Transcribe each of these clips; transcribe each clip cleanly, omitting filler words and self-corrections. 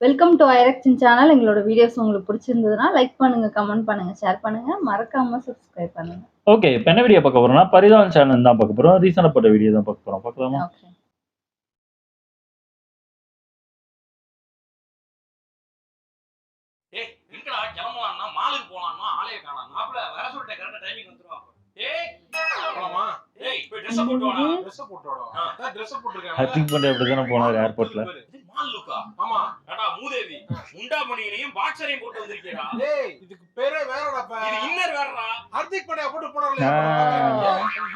Welcome to ஐரக்ஷன் channel. எங்களோட videos உங்களுக்கு பிடிச்சிருந்ததுன்னா லைக் பண்ணுங்க, கமெண்ட் பண்ணுங்க, ஷேர் பண்ணுங்க, மறக்காம சப்ஸ்கிரைப் பண்ணுங்க. ஓகே, இப்போ என்ன வீடியோ பார்க்க போறோம்னா பரிதாபம் சேனல் தான் பார்க்க போறோம். ரீசனா போட்ட வீடியோ தான் பார்க்க போறோம். பார்க்கலாமா? ஓகே. ஏய் எங்கடா கிளம்பலாம்னா மாலுக்கு போலாம்னா ஆளே காணோம். மாப்ள வர சொல்லிட்டேன், கரெக்ட்டா டைமிங் வந்துருவா. ஏய் போலாமா? ஏய் போய் Dress போட்டு வாடா. Dress போட்டு வாடா. அதான் Dress போட்டுருக்கேன். ஹத்திங் பண்ணி அப்படிதானே போனாரு ஏர்போர்ட்ல. மால் லுக்கா? ஆமா. ஏடா மூதேவி. முண்டா மணியனையும் பாக்ஸரையும் போட்டு வந்திருக்கேடா. ஏய் இதுக்கு பேரே வேறடாப்பா. இது இன்னர் வேறடா. ஹர்திக் பாண்டியா போட்டு போறானே.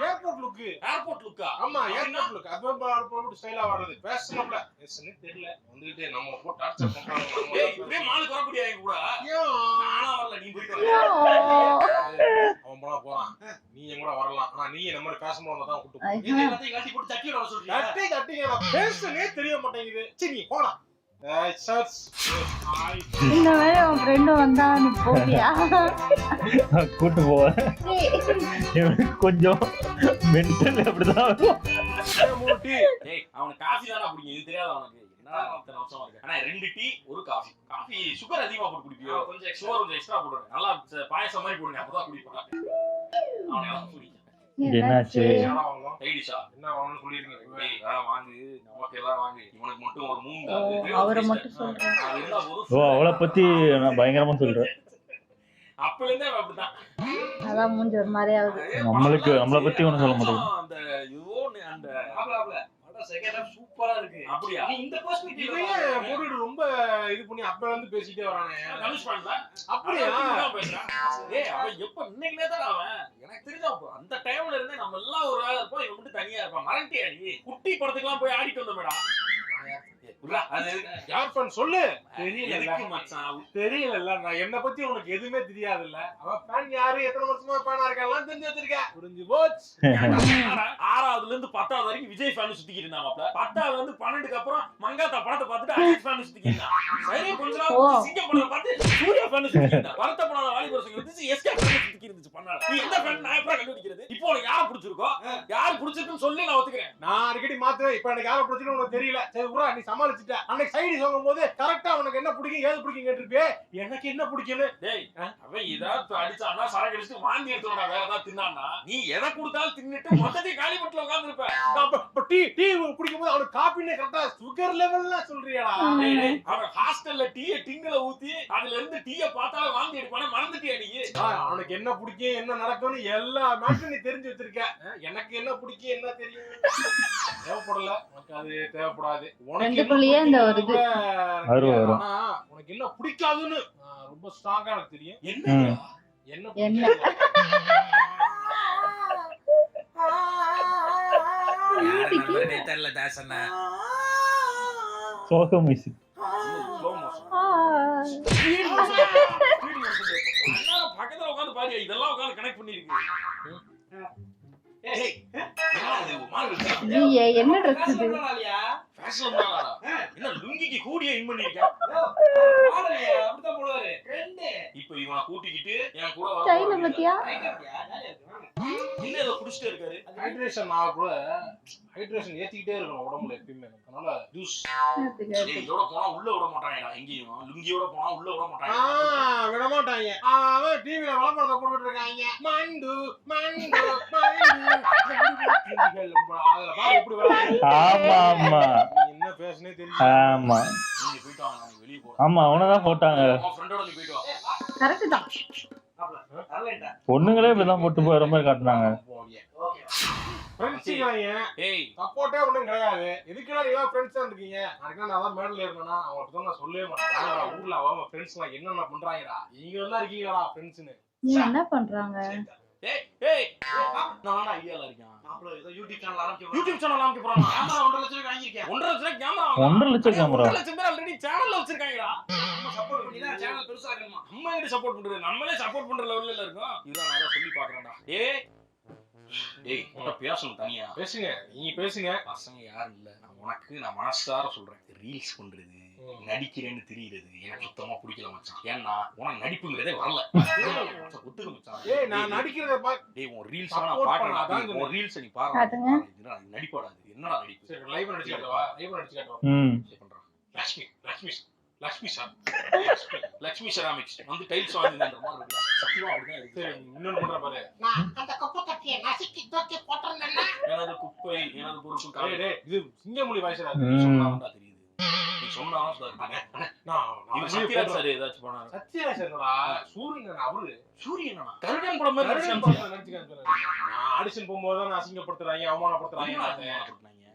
Airport look. ஏர்போர்ட் லுக்கா? ஆமா ஏர்போர்ட் லுக். அப்ப போட்டு ஸ்டைலா வர்றது. ஃபேஷனபிளா. எஸ்னே தெரியல. வந்துட்டே நம்ம போட்டு டார்ச்சர் பண்றாங்க. ஏய் இப்படியே மாலுக்கு வர முடியாது எங்க கூட. ஐயோ நானா வரல, நீ போயிட்டு வா. அவன் போறான். நீ எங்க கூட வரலாம். ஆனா நீ நம்ம ஃபேஷனபிளா வந்தா தான் கூட்டி போ. இது எல்லாத்தையும் கட்டி போட்டு தட்டி வர சொல்றியா? கட்டி பேசனே தெரிய மாட்டேங்குது. சீ நீ போடா. ஏய் சர்ச். இந்த மாதிரி உன் ஃப்ரெண்ட் வந்தா நீ போவியா? கூட்டு போவேன். கொஞ்சம் மென்டல் அப்படிதான். மூட்டி. ஏய் அவனுக்கு காஃபி தானா பிடிக்கும், இது தெரியாத அவனுக்கு. என்னடா அத்தனை வருஷமா இருக்கு. ஆனா 2 டீ ஒரு காஃபி. காஃபி சுகர் அதிகமா போட்டு குடிப்பியோ? கொஞ்சம் சுகர் கொஞ்சம் எக்ஸ்ட்ரா போடுங்க. நல்லா பாயசம் மாதிரி போடுங்க, அப்பதான் குடிப்பாங்க. அவனை எல்லாம் குடிக்க. என்னாச்சு? டைடிஷா என்ன வாங்கணும்னு சொல்லிருக்கீங்க. ஏய் வாங்கு, நமக்கு எல்லாம் வாங்கு. இவனுக்கு மட்டும் ஒரு 3 அவரை மட்டும் சொல்றேன். அது இருந்தா போதும். ஓ, அவளை பத்தி நான் பயங்கரமா சொல்றேன். அப்பல இருந்தே அப்படிதான். அதான் மூஞ்சி ஒரு மாதிரி ஆகுது. நம்மளை பத்தி ஒன்னும் சொல்ல மாட்டேன். அந்த யோன்னு அந்த ஆப்ல செகண்ட் ஹாஃப் சூப்பரா இருக்கு. அப்படியே நீ இந்த பெர்ஸ்பெக்டிவ் இவன் போட்டுட்டு ரொம்ப இது பண்ணி அப்பல இருந்து பேசிட்டே வரானே. கமிஷ் பண்ணல. அப்படியே ஏய் அவன் எப்ப இன்னைக்கு நேரா அவன் எனக்கு தெரிஞ்சா அந்த டைம்ல இருந்தே நம்ம எல்லாம் ஒரு வேளை இருப்போம், இவன் மட்டும் தனியா இருப்பான். மறந்துட்டியா நீ? குட்டி படத்துக்குலாம் போய் ஆடிட்டு வந்த மேடா. அது யார் ஃபன் சொல்லு. எதுக்கு மச்சான்? தெரியல. நான் என்ன பத்தி உனக்கு எதுவுமே தெரியாது இல்ல. அவன் ஃபேன் யாரு, எத்தனை வருஷமா ஃபேனா இருக்கான்லாம் தெரிஞ்சு வச்சிருக்க. புரிஞ்சு போச்சு. 6வதுல இருந்து 10வது வரைக்கும் விஜய் ஃபேன் சுத்திக்கிட்டு இருந்தாங்க. 10வதுல இருந்து 12க்கு அப்புறம் மங்காத்தா படத்தை பார்த்துட்டு அஜித் ஃபேன் சுத்திக்கிட்டு இருந்தான். சரி கொஞ்ச நாள் சிங்கம் படத்தை பார்த்து சூர்யா ஃபேன் சுத்திக்கிட்டு இருந்தான். வருத்தப்படாத வாலிபர் சங்கம் இருந்துச்சு, எஸ்கே ஃபேன் சுத்திக்கிட்டு இருந்துச்சு. பண்ணாத நீ எந்த ஃபேன் நான் எப்பறம் கண்டுபிடிக்கிறது? இப்போ உனக்கு யாரை பிடிச்சிருக்கோ, யார் பிடிச்சிருக்குன்னு சொல்லி நான் ஒத்துக்கிறேன். நான் அடிக்கடி மாத்துவேன். இப்போ எனக்கு யாரை பிடிச்சிருக்கு உனக்கு தெரியல. சரி உரா நீ சமாளிச்சிட்ட. அன்னைக்கு சைடு சொல்லும்போது கரெக்டா உனக்கு என்ன பிடிக்கும் ஏது பிடிக்கும் கேட்டிருப்பே. எனக்கு என்ன பிடிக்கும்னு. டேய் அவன் ஏதாவது அடிச்சானா சரக்கு அடிச்சு வாந்தி எடுத்துடா, வேற ஏதாவது தின்னானா நீ எதை கொடுத்தாலும் தின்னுட்டு மொத்தத்தையும் காலி பண்ணிட்டு உட்கார்ந்து இருப்ப. டீ குடிக்கும் போது அவனுக்கு காப்பின்னு கரெக்டா சுகர் லெவல்லாம் சொல்றியாடா? அவன் ஹாஸ்டல்ல டீயை டிங்கல ஊத்தி அதுல இருந்து டீயை பார்த்தாலும் வாந்தி எடுப்பானே, மறந்துட்டியா நீ? அவனுக்கு என்ன பிடிக்கும் என்ன நடக்கும்னு எல்லா மேட்டரும் நீ தெரிஞ்சு வச்சிருக்க. எனக்கு என்ன பிடிக்கும் என்ன தெரியும் தேவைப்படல. உனக்கு அது தேவைப்படாது. ரெண்டுக்குள்ளேயே இந்த ஒரு இது வரும். ஆனா உனக்கு என்ன பிடிக்காதுன்னு ரொம்ப ஸ்ட்ராங்கா எனக்கு தெரியும். என்ன என்ன தெரியல தாசண்ணா. சோக மியூசிக். பக்கத்துல உட்காந்து பாரு, இதெல்லாம் உட்காந்து கனெக்ட் பண்ணிருக்கு. என்ன ட்ரெஸ் இது? என்ன லுங்கிக்கு கூடிய இன் பண்ணிருக்க? இப்போ இவனை கூட்டிக்கிட்டு என் கூட வர. ஸ்டைல பத்தியா? என்ன ஏதோ குடிச்சிட்டே இருக்காரு. ஹைட்ரேஷன் ஆக கூட ஹைட்ரேஷன் ஏத்திக்கிட்டே இருக்கணும் உடம்புல எப்பயுமே. அதனால ஜூஸ் இதோட போனா உள்ள விட மாட்டாங்கடா. எங்கேயும் லுங்கியோட போனா உள்ள விட மாட்டாங்க. விட மாட்டாங்க. அவன் டிவில விளம்பரத்தை போட்டுட்டு இருக்காங்க. மண்டு மண்டு மண்டு அதுல பாரு எப்படி வராங்க. ஆமா ஆமா என்ன பேசனே தெரியல. ஆமா நீங்க போயிட்டு வாங்க, நான் வெளிய போறேன். ஆமா அவனதான் போட்டாங்க. உன் ஃப்ரெண்டோட நீ போயிட்டு வா. கரெக்ட் தான். பொண்ணுங்களே இப்படிதான் போட்டு போற மாதிரி காட்டுனாங்க. ஏய் சப்போர்ட்டே ஒண்ணும் கிடையாது. எதுக்குடா நீங்க ஃப்ரெண்ட்ஸா இருக்கீங்க? அதுக்கு நான் தான் மேடல இருக்கேனா அவங்களுக்கு நான் சொல்லவே மாட்டேன். ஊர்ல அவங்க ஃப்ரெண்ட்ஸ் எல்லாம் என்னென்ன பண்றாங்கடா, நீங்க எல்லாம் இருக்கீங்களா ஃப்ரெண்ட்ஸ்னு? நீ என்ன பண்றாங்க? ஏய் ஏய் நான் ஐடியால இருக்கேன். மாப்ள ஏதோ யூடியூப் சேனல் ஆரம்பிக்க போறாங்க. கேமரா 1.5 லட்சம் வாங்கிருக்கேன். 1.5 லட்சம் கேமரா. 1.5 லட்சம் கேமரா. 1.5 லட்சம் பேர் ஆல்ரெடி சேனல்ல வச்சிருக்காங்கடா. நம்ம சப்போர்ட் பண்ணி தான் சேனல் பெருசா ஆகணுமா? நம்ம எங்க சப்போர்ட் பண்றது? நம்மளே சப்போர்ட் பண்ற லெவல்ல இருக்கோம். இதான் நான் சொல்லி பாக்குறேன்டா. ஏய் உன்கிட்ட பேசணும் தனியா. பேசுங்க, நீங்க பேசுங்க. பசங்க யாரும் இல்ல. நான் மனசார சொல்றேன். ரீல்ஸ் பண்றது நடிக்கிறேன்னு தெரியுறது எனக்கு சுத்தமா பிடிக்கல மச்சான். ஏன்னா உனக்கு நடிப்புங்கிறதே வரல. ஒத்துக்க மச்சான். ஏய் நான் நடிக்கிறத டேய் உன் ரீல்ஸ் நான் பாக்குறேன். உன் ரீல்ஸ் நீ பாரு. இது நடிப்பாடா. இது என்னடா நடிப்பு? சரி லைவ் நடிச்சு காட்டுவா. லைவ் நடிச்சு காட்டுவா. சரி பண்றேன். லட்சுமி லக்ஷ்மி சார் லட்சுமி செராமிக்ஸ் வந்து டைல்ஸ் வாங்குதுன்ற மாதிரி இருக்கு. சத்தியமா அப்படிதான் இருக்கு. சரி இன்னொன்னு பண்ற பாரு அந்த குப்பை தொட்டியை நசுக்கி தூக்கி போட்டிருந்தேன்னா எனது குப்பை எனது பொருட்கள் டேய் இது சிங்கமொழி வாய்ஸ்டா சொன்னாதான் தெரியுது. நீ சொன்னாதான் சொல்லுங்க. நான் இது சத்யராஜ் சார் ஏதாச்சும் போனாரு. சத்யராஜ் சார்டா சூரியன் அவரு சூரியனா கருடன் படம் மாதிரி கருடன் நடிச்சாங்க. படத்துல நடிச்சுக்காரு. நான் ஆடிஷன் போகும்போது தான் அசிங்கப்படுத்துறாங்க அவமானப்படுத்துறாங்க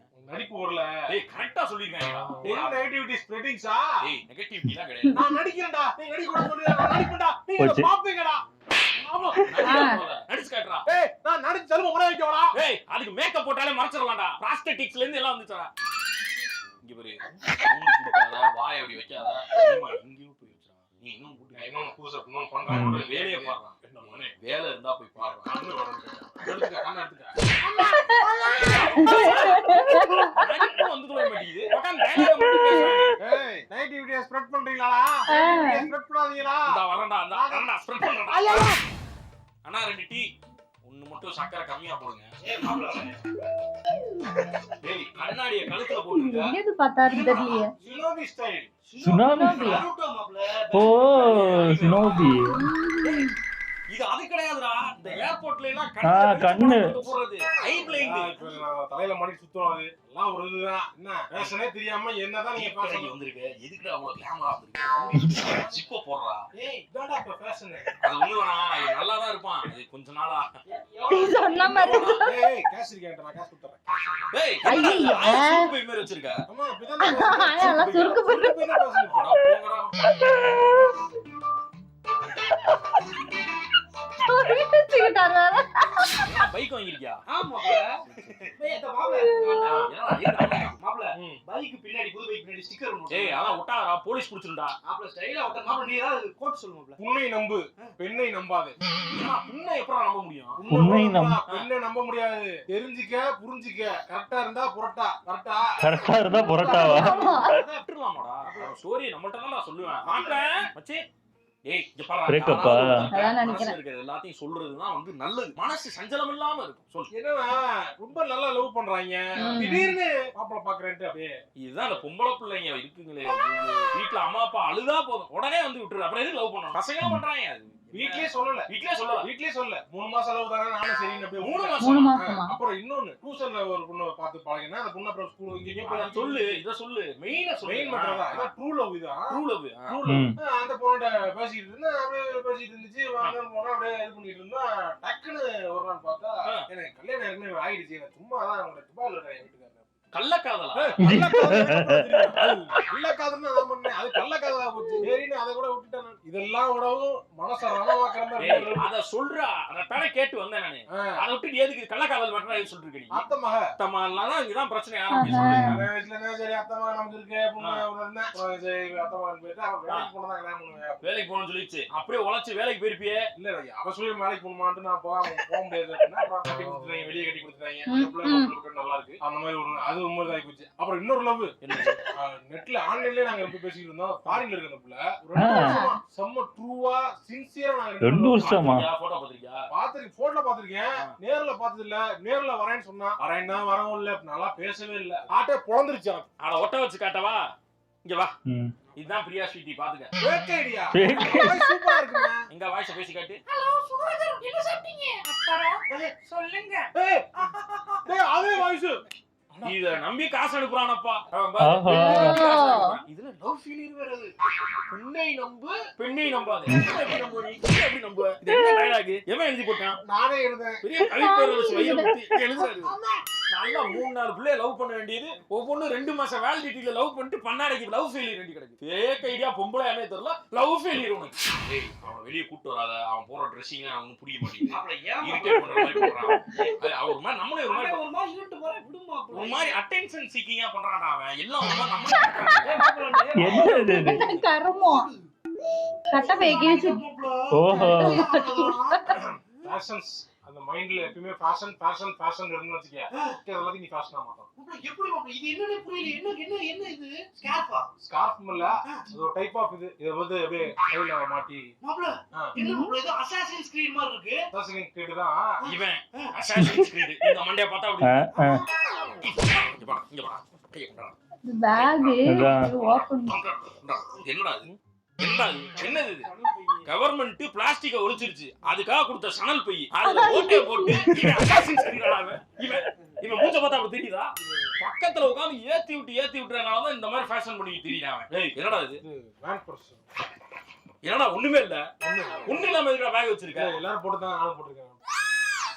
நடிப்பு வரல. டேய் கரெக்ட்டா சொல்லிருக்காங்க. டேய் நெகட்டிவிட்டி ஸ்ப்ரெடிங்ஸா டேய் நெகட்டிவிட்டிலாம் கிடையாது. நான் நடிக்கிறேன்டா நீ நடிக்க கூட சொல்லுடா நான் நடிப்பேன்டா நீங்க போச்சு. பாப்பீங்கடா ஆமா நடிச்சு காட்டுறா. ஏய் நான் நடிச்சு செல்வ முறை வைக்கவடா டேய் அதுக்கு மேக்கப் போட்டாலே மறைச்சிரலாம்டா. பிராஸ்தெட்டிக்ஸ்ல இருந்து எல்லாம் வந்துச்சடா. இங்க பாரு. மூஞ்சி குடுக்காத, வாய் அப்படி வைக்காத. இங்கேயோ போய் வச்சறா. நீ இன்னும் கூட்டி இன்னொன்னு புதுசா இன்னொன்னு பண்றாங்க ஒரு வேலைய பாறா. என்ன மனே வேலை இருந்தா போய் பாரு. கண்ணு வரணும் எடுத்துக்க கண்ணு எடுத்துக்க எனக்கு வந்து சொல்ல மாட்டேங்குது. உட்கார்ந்து டயலாக் மட்டும் பேசுறாங்க. ஏய் நெகட்டிவிட்டியை ஸ்ப்ரெட் பண்றீங்களாடா ஸ்ப்ரெட் பண்ணாதீங்களா இந்த வரண்டா ஸ்ப்ரெட் பண்றடா. அண்ணா 2 டீ. ஒன்னு மட்டும் சக்கரை கம்மியா போடுங்க. டேய் கண்ணாடிய கழுத்துல போடுங்க. எங்கேது பார்த்தாரு தெரியலையே. Shinobi style tsunami. நருட்டோ மாப்ள ஓ சினோபி. இது அது கிடையாதுடா. இந்த ஏர்போர்ட்ல எல்லாம் கண்ணு. போறது. Eye blind. இப்ப நான் தலையில மாட்டி சுத்தும் அது எல்லாம் ஒரு இதுதான் என்ன பேசனே தெரியாம என்னதான் நீங்க பேசுறீங்க பேசுறீங்க வந்திருக்கு. எதுக்குடா அவ்வளவு கேமரா வந்திருக்கு? ஜிப்ப போடுறா. ஏய் இதான்டா இப்ப பேசனே அது ஒண்ணு வேணாம். இது நல்லா தான் இருப்பான். இது கொஞ்ச நாளா. நீ சொன்ன மாதிரி ஏய் கேஷ் இருக்கேன்டா நான் கேஷ் கொடுத்துறேன் டேய் ஐயையே. சூப்பர் இமேஜ் வச்சிருக்க. அம்மா இப்பதான் அதெல்லாம் சுருக்கு போட்டு பேசுறேன் அட போங்கடா. வச்சுக்கிட்டாரு வேற. பைக் வாங்கிருக்கியா? ஆமா மாப்ள இந்த மாப்ள என்னடா மாப்ள பைக் பின்னாடி புது பைக் பின்னாடி ஸ்டிக்கர் ஒன்னு டேய் அதான் ஒட்டாதடா. போலீஸ் புடிச்சிருந்தா. மாப்ள ஸ்டைலா ஒட்ட மாப்ள நீ ஏதாவது கோட் சொல்லு மாப்ள உன்னை நம்பு பெண்ணை நம்பாதே புண்ணை எப்பறா நம்ப முடியும்? உண்மை பெண்ணை நம்ப முடியாது தெரிஞ்சுக்க புரிஞ்சுக்க கரெக்டா இருந்தா புரட்டா கரெக்டா கரெக்டா இருந்தா புரட்டாவா? அத விட்டுறலாமாடா? ஸ்டோரி நம்மள்ட்ட தான் நான் சொல்லுவேன். மாப்ள மச்சி ஏய் இங்க பாரு. Breakup ஆ? அதான் நினைக்கிறேன். இருக்கிற எல்லாத்தையும் சொல்றதுதான் வந்து நல்லது. மனசு சஞ்சலம் இல்லாம இருக்கும். சொல். என்னன்னா ரொம்ப நல்லா லவ் பண்றாங்க திடீர்னு மாப்பிள பாக்குறேன்ட்டு அப்படியே இதுதான் அந்த பொம்பளை பிள்ளைங்க இருக்குங்களே. வீட்டுல அம்மா அப்பா அழுதா போதும் உடனே வந்து விட்டுரு. அப்புறம் எதுக்கு லவ் பண்ணணும்? பசங்களும் பண்றாங்க. அது வீட்லயே சொல்லல வீட்லயே சொல்லல 3 மாசம் லவ் தானே நானும் சரின்னு அப்படியே 3 3 மாசம் மாசமா? அப்புறம் இன்னொன்னு டியூஷன்ல ஒரு பொண்ணு பார்த்து பழகினா அந்த பொண்ணு அப்புறம் ஸ்கூல் இங்கேயும் போய் சொல்லு. இத சொல்லு. மெயினா சொல்லு. மெயின் மேட்டர் தான் அதான் ட்ரூ லவ் இதுதான் ட்ரூ லவ். அந்த பொண்ணோட பேசிட்டு இருந்தா அப்படியே பேசிட்டு இருந்துச்சு வாங்க போனா அப்படியே இது பண்ணிட்டு இருந்தா டக்குன்னு ஒரு நாள் பார்த்தா எனக்கு கல்யாணம் ஏற்கனவே ஆயிடுச்சு எனக்கு சும்மா தான் அவங்க துபாயில இருக்காங்க வீட்டுக்காரங்க கள்ளக்காதலா? கள்ளக்காதல்னு அதான் பண்ணேன் அது கள்ளக்காதலா போச்சு சரின்னு அதை கூட விட்டுட்டேன் நான். இதெல்லாம் விடவும் மனசை ரணமாக்குற மாதிரி ஏய் அத சொல்றா. அத தானே கேட்டு வந்தேன் நானு. அத விட்டு எதுக்கு கள்ளக்காதல் மட்டும் எதுக்கு சொல்லிட்டு இருக்கீங்க? அத்த மக அத்தமாலாம் தான் இங்கதான் பிரச்சனை ஆரம்பிச்சு. வயசுல சரி அத்த மக நமக்கு இருக்கு அப்படின்னு இருந்தேன் அப்புறம் சரி அத்த மகன் போயிட்டு அவன் வேலைக்கு போனதான் கல்யாணம் பண்ணுவேன் வேலைக்கு போகணும்னு சொல்லிச்சு. அப்படியே உழைச்சு வேலைக்கு போயிருப்பியே. இல்ல அவ சொல்லி வேலைக்கு போகணுமான்ட்டு நான் போக முடியாது அப்படின்னா அப்புறம் கட்டி கொடுத்துட்டாங்க வெளியே கட்டி கொடுத்துட்டாங்க நல்லா இருக்கு அந்த மாதிரி ஒரு அது உண்மை ஆகி போச்சு அப்புறம் இன்னொரு லவ் நெட்ல ஆன்லைன்லயே நாங்க ரொம்ப பேசிட்டு இருந்தோம் ஃபாரின்ல இருக்கிற புள்ள 2 வருஷமா செம்ம ட்ரூவா சின்சியரா நாங்க 2 வருஷமா? போட்டோ பாத்திருக்கியா? பாத்துருக்கேன் போட்டோல பாத்துருக்கேன் நேர்ல பார்த்தது இல்ல நேர்ல வரேன்னு சொன்னா வரேன்னா வரவும் இல்ல நல்லா பேசவே இல்ல ஆட்டே பொழந்துருச்சு அட ஒட்ட வச்சு காட்டவா? இங்க வா. இதுதான் பிரியா ஸ்வீட்டி பாத்துக்க. ஃபேக் ஐடியா சூப்பரா இருக்குங்க எங்க வாய்ஸ் பேசி காட்டு. ஹலோ சுகர் என்ன சாப்பிட்டீங்க அப்பாடா சொல்லுங்க டேய் அதே வாய்ஸ் இத நம்பி காசு அனுப்புறானப்பா. இதுல லவ் ஃபீலிங் வருது. பெண்ணை நம்பாதே. எப்படி நம்புவ நீ? எப்படி நம்புவ? இது என்ன டயலாக்? எவன் எழுதி போட்டான்? நானே எழுதேன் பெரிய கவிப்பேரரசு வைரமுத்து எழுதுறாரு. நல்லா 3-4 பிள்ளைய லவ் பண்ண வேண்டியது ஒவ்வொன்னு 2 மாசம் வேலிடிட்டில லவ் பண்ணிட்டு பண்ணாடைக்கு லவ் ஃபெயிலியர் ரெடி கிடக்கு. ஃபேக் ஐடியா பொம்பளையாமே தெரியல லவ் ஃபெயிலியர் உனக்கு. ஏய் அவன் வெளிய கூட்டி வராத. அவன் போற ட்ரெஸ்ஸிங் அவனுக்கு புரிய மாட்டேங்குது. மாப்ள ஏன் இரிட்டேட் பண்ற மாதிரி பண்றான். அது அவர் மாதிரி நம்மளே ஒரு மாதிரி ஒரு மாதிரி இருட்டு போற விடு மாப்ள ஒரு மாதிரி அட்டென்ஷன் சீக்கிங்கா பண்றான்டா அவன். எல்லாம் ஒரு மாதிரி நம்மளே பண்றாங்க. ஏய் மாப்ள என்ன இது? கருமம் கட்டப்பை கிழிச்சு. ஓஹோ. ஃபேஷன்ஸ் அந்த மைண்ட்ல எப்பவுமே ஃபேஷன் இருந்து வச்சுக்க எல்லாத்தையும் நீ ஃபேஷனா மாட்டோம் மாப்ள எப்படி மாப்ள இது என்னன்னு புரியல என்ன இது ஸ்கார்ஃபா ஸ்கார்ஃப் இல்ல அது ஒரு டைப் ஆஃப் இது வந்து அப்படியே கையில மாட்டி மாப்ள என்ன மாப்ள இது அசாசின் ஸ்கிரீன் மாதிரி இருக்கு அசாசின் கிரீட் தான் இவன் அசாசின்ஸ் கிரீட் இந்த மண்டைய பார்த்தா அப்படி இங்க வா கைய கொண்டா பேக் அதான். ஓபன் என்னடா இது? என்னடா இது? என்னது இது? கவர்மெண்ட் பிளாஸ்டிக்க ஒழிச்சிருச்சு, அதுக்காக கொடுத்த சணல் பை அதுல ஓட்டைய போட்டு இவன் அசாசின்ஸ் கிரீடா அவன். இவன் மூஞ்ச பார்த்தா அப்ப தெரியுதா? பக்கத்துல உட்கார்ந்து ஏத்தி விட்டுறனாலதான் இந்த மாதிரி ஃபேஷன் பண்ணி திரியறான் அவன். ஏய் என்னடா இது? வேன் பர்ஸ் என்னடா ஒண்ணுமே இல்ல, ஒண்ணு இல்லாம இருக்கிற பேக் வச்சிருக்க. எல்லாரும் போட்டுதான் நானும் போட்டுருக்கேன்.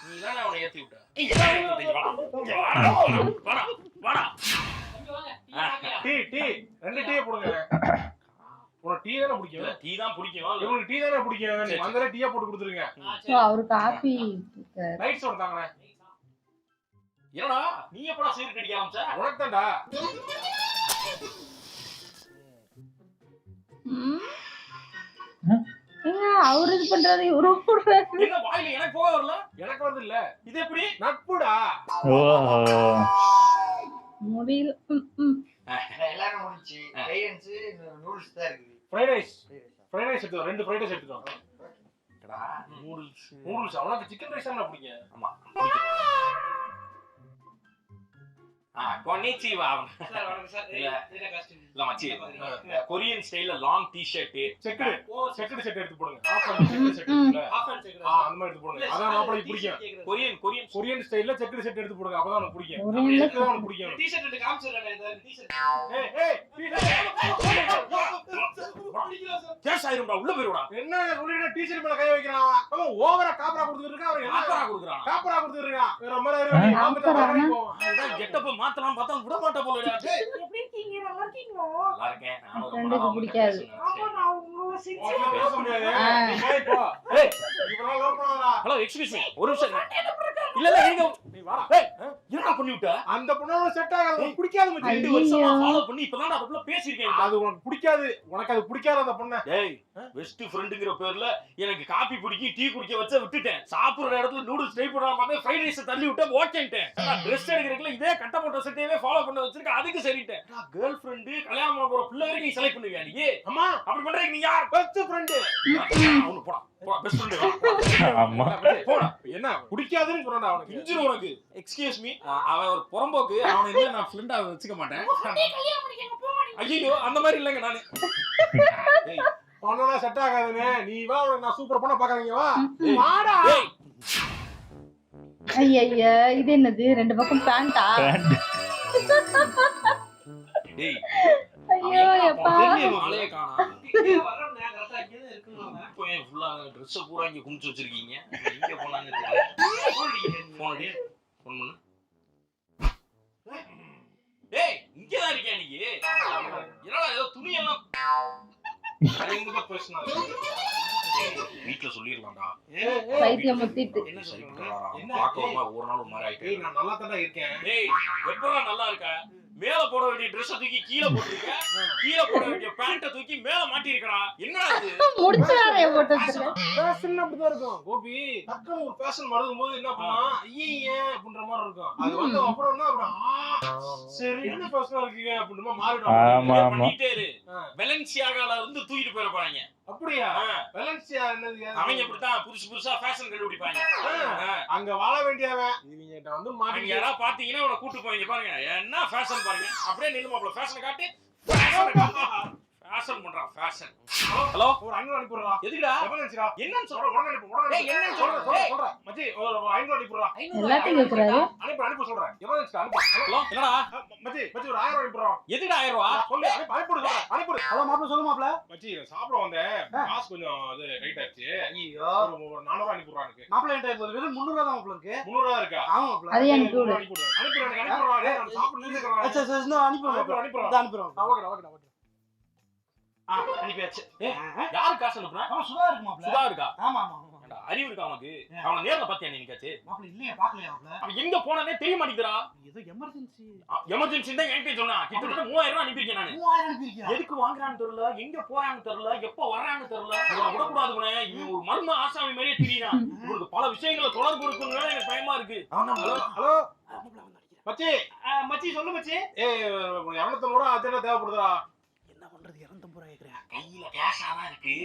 நீ தானே அவனை ஏத்தி விட்ட. வாடா வாடா. டீ டீ 2 டீ போடுங்க. உனக்கு டீ தானே பிடிக்கும்? டீ தான் பிடிக்கும். இவங்களுக்கு டீ தானே பிடிக்கும். நீ வந்தலே டீயா போட்டு கொடுத்துருங்க. அவரு காபி லைட் சோட தாங்கண்ணே. என்னடா நீ எப்படா சிகரெட் அடிக்க ஆரம்பிச்ச? உனக்கு தான்டா. அவரு இது பண்றாரு இவரு போடுறாரு. என்ன வாயில எனக்கு போக வரல? எனக்கு வந்து இல்ல. இது எப்படி? நட்புடா. ஓஹோ. முடியல. எல்லாரும் முடிஞ்சு கையன்ஸ் நூடுல்ஸ் தான் இருக்குது. ஃப்ரைட் ரைஸ் எடுத்து 2 ஃப்ரைட் ரைஸ் எடுத்துட்டோம். நூடுல்ஸ் அவனுக்கு சிக்கன் ரைஸ் தான் பிடிக்கும். ஆமா கொன்னிச்சிவா. சார் வணக்கம் சார். என்ன கஸ்டமர்? இல்ல மச்சி, கொரியன் ஸ்டைல்ல லாங் டி-ஷர்ட் செக்குடு செட் எடுத்து போடுங்க. ஆஃப் பண்ணி செட் இருக்குல. Off and check. அந்த மாதிரி எடுத்து போடுங்க. அதான் மாப்பிளைக்கு பிடிக்கும். கொரியன் ஸ்டைல்ல செக்குடு செட் எடுத்து போடுங்க. அப்பதான் உனக்கு பிடிக்கும். அப்பதான் உனக்கு பிடிக்கும். டி-ஷர்ட் எடுத்து காமிச்சறேன். இந்த டி-ஷர்ட். ஏய் கேஷ் ஆயிரும்டா, உள்ள போய்டா. என்ன சொல்லிட்டு டி-ஷர்ட் மேல கை வைக்கிறான் அவன். அவன் ஓவரா காப்பரா கொடுத்துட்டு இருக்கான். அவன் என்ன ஆஃபரா குடுக்குறான். காப்பரா கொடுத்துட்டு இருக்கான். வேற மாதிரி அதான் கெட்டப்ப மாத்தலாம் பார்த்தா விட மாட்டா போலடா. எப்படி இருக்கீங்க? நல்லா இருக்கீங்களா? நல்லா இருக்கேன். நானும் ரொம்ப ரெண்டுக்கு நாளா பிடிக்காது. ஆமா, நான் உங்களை சின்சியரா பேச முடியாது. நீ போய் போ. ஏய் இவனால லவ் பண்ணாதடா. ஹலோ எக்ஸ்கியூஸ் மீ, ஒரு நிமிஷம். இல்ல இருங்க. நீ வாடா. ஏய் என்னடா பண்ணி விட்ட? அந்த பொண்ணோட செட் ஆகாது. உனக்கு பிடிக்காது மச்சி. 2 வருஷமா ஃபாலோ பண்ணி இப்பதான் அதுக்குள்ள பேசிருக்கேன். அது உனக்கு பிடிக்காது. உனக்கு அது பிடிக்காத அந்த பொண்ண. டேய் பெஸ்ட் ஃப்ரெண்டுங்கிற பேர்ல எனக்கு காபி பிடிக்கி டீ குடிக்க வச்ச விட்டுட்டேன். சாப்பிடுற இடத்துல நூடுல்ஸ் ட்ரை பண்ணாம பார்த்தா ஃப்ரைட் ரைஸ் தள்ளி விட்டு ஓகேன்ட்டேன். நான் ட்ரெஸ் எடுக்கிறதுல இதே கட்ட போட்ட செட்டையே ஃபாலோ பண்ண வச்சிருக்கேன். அதுக்கு சரிட்டேன். நான் கேர்ள் ஃப்ரெண்ட் கல்யாணம் பண்ண போற பிள்ளை வரைக்கும் நீ செலக்ட் பண்ணுவியா நீ? அம்மா அப்படி பண்றீங்க நீ யார்? Best friend. அவனு போடா போடா பெஸ்ட் ஃப்ரெண்ட். அம்மா. போடா. என்ன பிடிக்காதுன்னு சொன்னடா அவனுக்கு. இன்ஜின் உனக்கு. எக்ஸ்கியூஸ் மீ, அவன் ஒரு புறம்போக்கு. அவனை இல்ல நான் ஃப்ரெண்டா வச்சுக்க மாட்டேன். கல்யாணம் பண்ணிக்கங்க போங்க. ஐயோ அந்த மாதிரி இல்லங்க நானு. டேய் பொண்ணோட செட் ஆகாதுன்னு நீ வா. உனக்கு நான் சூப்பர் பொண்ண பாக்குறீங்க வா. வாடா. டேய் ஐயா இது என்னது 2 பக்கம் பேண்டா? டேய் ஐயோ எப்பா. மாலையே காணோம். வரோம் நான் கரெக்ட்டா இங்க தான் இருக்கணும். இப்போ ஏன் ஃபுல்லா ட்ரெஸ் பூரா இங்க குமிச்சு வச்சிருக்கீங்க? எங்க போனாங்க தெரியல. போன் அடி. போன் பண்ணு. டேய் இங்க தான் இருக்கியா நீ? என்னடா ஏதோ துணி எல்லாம் இந்த பிரச்சனை. வீட்ல சொல்லிரலாம்டா. பைத்தியம் முத்திட்டு. என்ன சொல்றாரா? பாக்கறோமா ஒரு நாள் ஒரு மாதிரி ஆயிட்டே. ஏய் நான் நல்லா தான்டா இருக்கேன். டேய் எப்பறா நல்லா இருக்க? மேல போட வேண்டிய Dress தூக்கி கீழ போட்டுருக்க. கீழ போட வேண்டிய பேண்ட்ட தூக்கி மேல மாட்டி இருக்கடா. என்னடா இது? முடிச்சாரே போட்டு வச்சிருக்க. ஃபேஷன் அப்படிதான் இருக்கும் கோபி. டக்குனு ஒரு ஃபேஷன் வரும்போது என்ன பண்ணா ஐயே அப்படின்ற மாதிரி இருக்கும். அது வந்து அப்புறம் என்ன அப்படி சரி என்ன ஃபேஷனா இருக்கீங்க அப்படின்ற மாதிரி மாறிடும். ஆமா ஆமா. பண்ணிட்டே இரு. வெலன்சியாகால இருந்து தூக்கிட்டு போயிர போறாங்க. அப்படியா? வேலன்சியா என்னது? அவங்க இப்படிதான் புதுசா ஃபேஷன் கண்டுபிடிப்பாங்க. அங்க வாழ வேண்டியவன் இவங்கிட்ட வந்து நீங்க மாட்டி யாராவது பாத்தீங்கன்னா உன கூட்டு போவீங்க பாருங்க. என்ன ஃபேஷன் பாருங்க. அப்படியே நில்லுமாப்ல ஃபேஷன் காட்டி ஃபேஷன் பண்றான் ஃபேஷன். ஹலோ ஒரு 500 அனுப்பிடுறா. எதுக்குடா? எமர்ஜென்சிடா. என்னன்னு சொல்ற உடனே அனுப்பு உடனே. டேய் என்னன்னு சொல்ற? சொல்றேன் மச்சி ஒரு 500 அனுப்பிடுறா. எல்லாத்தையும் கேக்குறாரு. அனுப்பு சொல்றேன். எமர்ஜென்சிடா அனுப்பு. ஹலோ என்னடா? மச்சி ஒரு 1000 அனுப்பிடுறா. எதுக்குடா 1000 ரூபாய்? சொல்லு அனுப்பு சொல்றேன். அனுப்பு. ஹலோ மாப்ள சொல்லு மாப்ள. மச்சி சாப்பிட வந்தேன். காசு கொஞ்சம் அது டைட் ஆச்சு. ஐயோ ஒரு 400 அனுப்பிடுறா எனக்கு. மாப்ள என்கிட்ட வெறும் 300 தான் மாப்ள இருக்கு. 300 இருக்கா? ஆமா மாப்ள. அது எனக்கு விடு. அனுப்பிடுறா டேய் நான் சாப்பிட்டு நின்னுக்கறேன். சரி சரி இன்னும் அனுப்பி மாப்ள. அனுப்புறேன். இத அனுப்புறோம். ஓகேடா. அனுப்பியாச்சு. யாரு காசு அனுப்புறா? ஆமா சுதா இருக்கு மாப்ள. சுதா இருக்கா? ஆமா ஆமா ஆமா. ஏண்டா, அறிவு இருக்கா உனக்கு? அவன நேர்ல பாத்தியா நீ நிக்காச்சு? மாப்ள இல்லையே பார்க்கலையா மாப்ள. அவன் எங்க போனானே தெரிய மாட்டேங்குதுடா. ஏதோ எமர்ஜென்சி. எமர்ஜென்சி தான் என்கிட்ட சொன்னா. கிட்டத்தட்ட 3000 ரூபாய் அனுப்பிருக்கேன் நானு. 3000 அனுப்பிருக்கியா? எதுக்கு வாங்குறான்னு தெரியல, எங்க போறான்னு தெரியல, எப்ப வர்றான்னு தெரியல. இவனை விடக்கூடாது உனே. இவன் ஒரு மர்ம ஆசாமி மாதிரியே தெரியறான். இவனுக்கு பல விஷயங்களை தொடர்பு இருக்குன்னு எனக்கு பயமா இருக்கு. ஹலோ மச்சி மச்சி சொல்லு மச்சி. ஏய் 250 ரூபாய் அர்ஜென்ட்டா தேவைப்படுதுடா. என்ன பண்றது 250 ரூபாய் கேக்குறேன். கையில கேஷா தான் இருக்கு,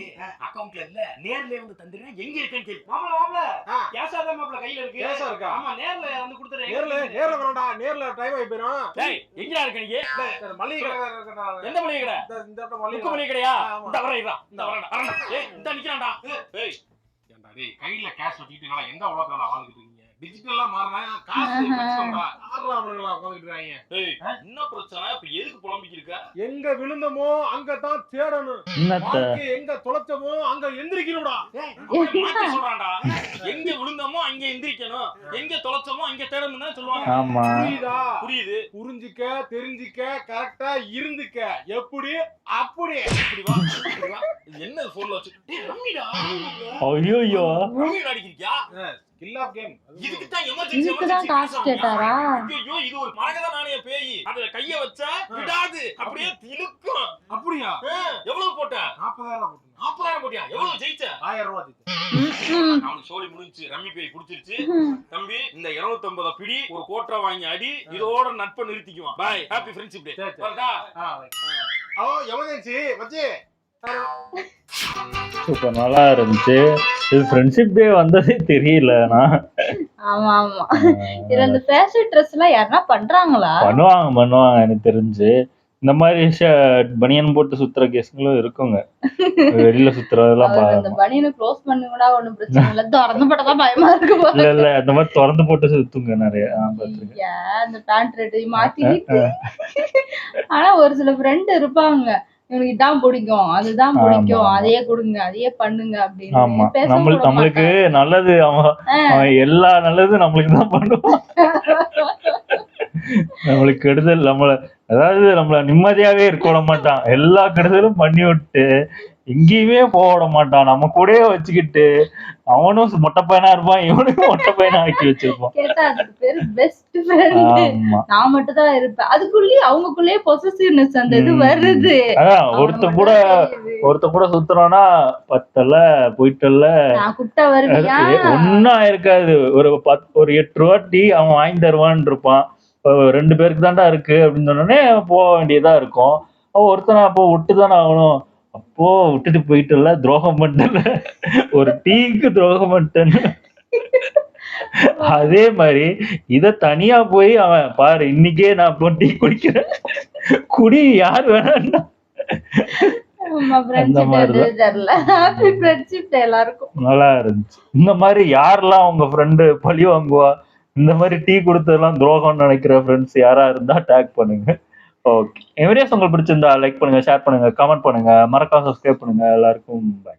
அக்கவுண்ட்ல இல்ல, நேர்ல வந்து தந்துடுறேன், எங்க இருக்குன்னு கேளு. மாப்பிள ஆ. கேஷா தான் மாப்பிள கையில இருக்கு. கேஷா இருக்கா? ஆமா நேர்ல வந்து கொடுத்துறேன். நேர்ல வரடா, நேர்ல டைம் ஆகி போயிடும். டேய் எங்கடா இருக்க நீங்க? மளிகை கடை இருக்கடா. எந்த மளிகை கடை? இந்த இடத்துல மளிகை முக்கு மளிகை கடையா? ஆமா. இந்த வரேன்டா, இந்த வரேன்டா. ஏய் இந்த நிக்கறான்டா. ஏய் ஏன்டா டேய் கையில கேஷ் வச்சிட்டீங்களா? எந்த உலகத்துல வாழ்ந்துட்டு இருக்கீங்க? டிஜிட்டலா மாறினா காசு வச்சுக்கோங்கடா. ஆறாமங்களா உட்கார்ந்துட்டு இருக்காங்க. ஏய் என்ன பிரச்சனை? இப்ப எதுக்கு புலம்பிக்கிட்டு இருக்க? எங்க விழுந்தமோ அங்க தான் தேடணும். என்னத்த வாழ்க்கை எங்க தொலைச்சமோ அங்க எந்திரிக்கணும்டா. அப்படியே மாத்தி சொல்றான்டா. எங்க விழுந்தோமோ அங்க எந்திரிக்கணும், எங்க தொலைச்சோமோ அங்க தேடணும்னு தான் சொல்லுவாங்க. ஆமா புரியுதா? புரியுது. புரிஞ்சுக்க, தெரிஞ்சுக்க, கரெக்டா இருந்துக்க. எப்படி? அப்படி. இப்படி வா, இப்படி வா. இது என்ன போன்ல வச்சு? டேய் ரம்மிடா. ஐயோ ரம்மி அடிக்கிறியா? Kill off game. இதுக்கு தான் இதுக்கு தான் காசு கேட்டாரா? ஐயோ இது ஒரு மரகத நாணய பேய். அதுல கைய வச்சா விடாது, அப்படியே இழுக்கும். அப்படியா? எவ்வளவு போட்ட? 40,000 போட்டு. 40,000 போட்டியா? எவ்வளவு ஜெயிச்ச? 1000 ரூபாய் ஜெயிச்சேன். அவனுக்கு சோலி முடிஞ்சு, ரம்மி பேய் குடிச்சிருச்சு. தம்பி இந்த 250 பிடி ஒரு கோட்டரை வாங்கி அடி, இதோட நட்பை நிறுத்திக்குவான். பாய், ஹாப்பி ஃப்ரெண்ட்ஷிப் டே. சரி, சரி. வரடா. ஹலோ எமர்ஜென்சி மச்சி. சூப்பர் நல்லா இருந்துச்சு. இது ஃப்ரெண்ட்ஷிப் டே வந்ததே தெரியலண்ணா. ஆமா ஆமா. இதுல இந்த ஃபேஷன் ட்ரெஸ் எல்லாம் யாருன்னா பண்றாங்களா? பண்ணுவாங்க எனக்கு தெரிஞ்சு. இந்த மாதிரி பனியன் போட்டு சுத்துற கேஸ்களும் இருக்குங்க. வெளியில சுத்துறதெல்லாம் அவர் அந்த பனியனை க்ளோஸ் பண்ணுங்கடா, ஒண்ணும் பிரச்சனை இல்ல, திறந்து போட்டதான் பயமா இருக்கு போல. இல்ல அந்த மாதிரி திறந்து போட்டு சுத்துங்க நிறைய. பார்த்திருக்கேன். ஏன் அந்த பேண்ட் ரெட்டு மாத்திக்கிட்டு. ஆனா ஒரு சில ஃப்ரெண்ட் இருப்பாங்க, இவனுக்கு இதான் பிடிக்கும், அதுதான் பிடிக்கும், அதையே கொடுங்க, அதையே பண்ணுங்க ஆமா அப்படின்னு நம்மளுக்கு நல்லது அவன் எல்லா நல்லதும் நம்மளுக்கு தான் பண்ணுவான். நம்மளுக்கு கெடுதல் நம்மள நிம்மதியாவே இருக்க விட மாட்டான். எல்லா கெடுதலும் பண்ணி விட்டு எங்கேயுமே போக விட மாட்டான். நம்ம கூடயே வச்சுக்கிட்டு அவனும் மொட்டை பையனா இருப்பான், இவனுக்கும் மொட்டை பையனா ஆக்கி வச்சிருப்பான். கேட்டா அதுக்கு பேரு பெஸ்ட் ஃப்ரெண்ட். ஆமா நான் மட்டும் தான் இருப்பேன். அதுக்குள்ளேயே அவங்களுக்குள்ளேயே பொசசிவ்னஸ் அந்த இது வருது. அதான் ஒருத்த கூட சுத்துறோம்னா பத்தல போயிட்டல நான் கூப்பிட்டா வருவியா? ஒன்னும் இருக்காது. ஒரு 8 ரூபா டீ அவன் வாங்கி தருவான்னு இருப்பான். 2 பேருக்கு தாண்டா இருக்கு அப்படின்னு சொன்னோடனே போக வேண்டியதா இருக்கும். ஒருத்தனை அப்போ விட்டுதானே ஆகணும். அப்போ விட்டுட்டு போயிட்டல, துரோகம் பண்ணிட்டல, ஒரு டீக்கு துரோகம் பண்ணிட்டேன்னு. அதே மாதிரி இத தனியா போய் அவன் பாரு, இன்னைக்கே நான் இப்போ டீ குடிக்கிறேன், குடி யார் வேணாம்னா அந்த மாதிரிதான். தெரியல. ஹாப்பி ஃப்ரெண்ட்ஷிப் எல்லாருக்கும். நல்லா இருந்துச்சு. இந்த மாதிரி யாரெல்லாம் உங்க ஃப்ரெண்டு பழி வாங்குவா, இந்த மாதிரி டீ கொடுத்ததெல்லாம் துரோகம் நினைக்கிற ஃப்ரெண்ட்ஸ் யாரா இருந்தா டேக் பண்ணுங்க. ஓகே, வீடியோஸ் உங்களுக்கு பிடிச்சிருந்தா லைக் பண்ணுங்க, ஷேர் பண்ணுங்க, கமெண்ட் பண்ணுங்க, மறக்காம சப்ஸ்கிரைப் பண்ணுங்க. எல்லாருக்கும் பை.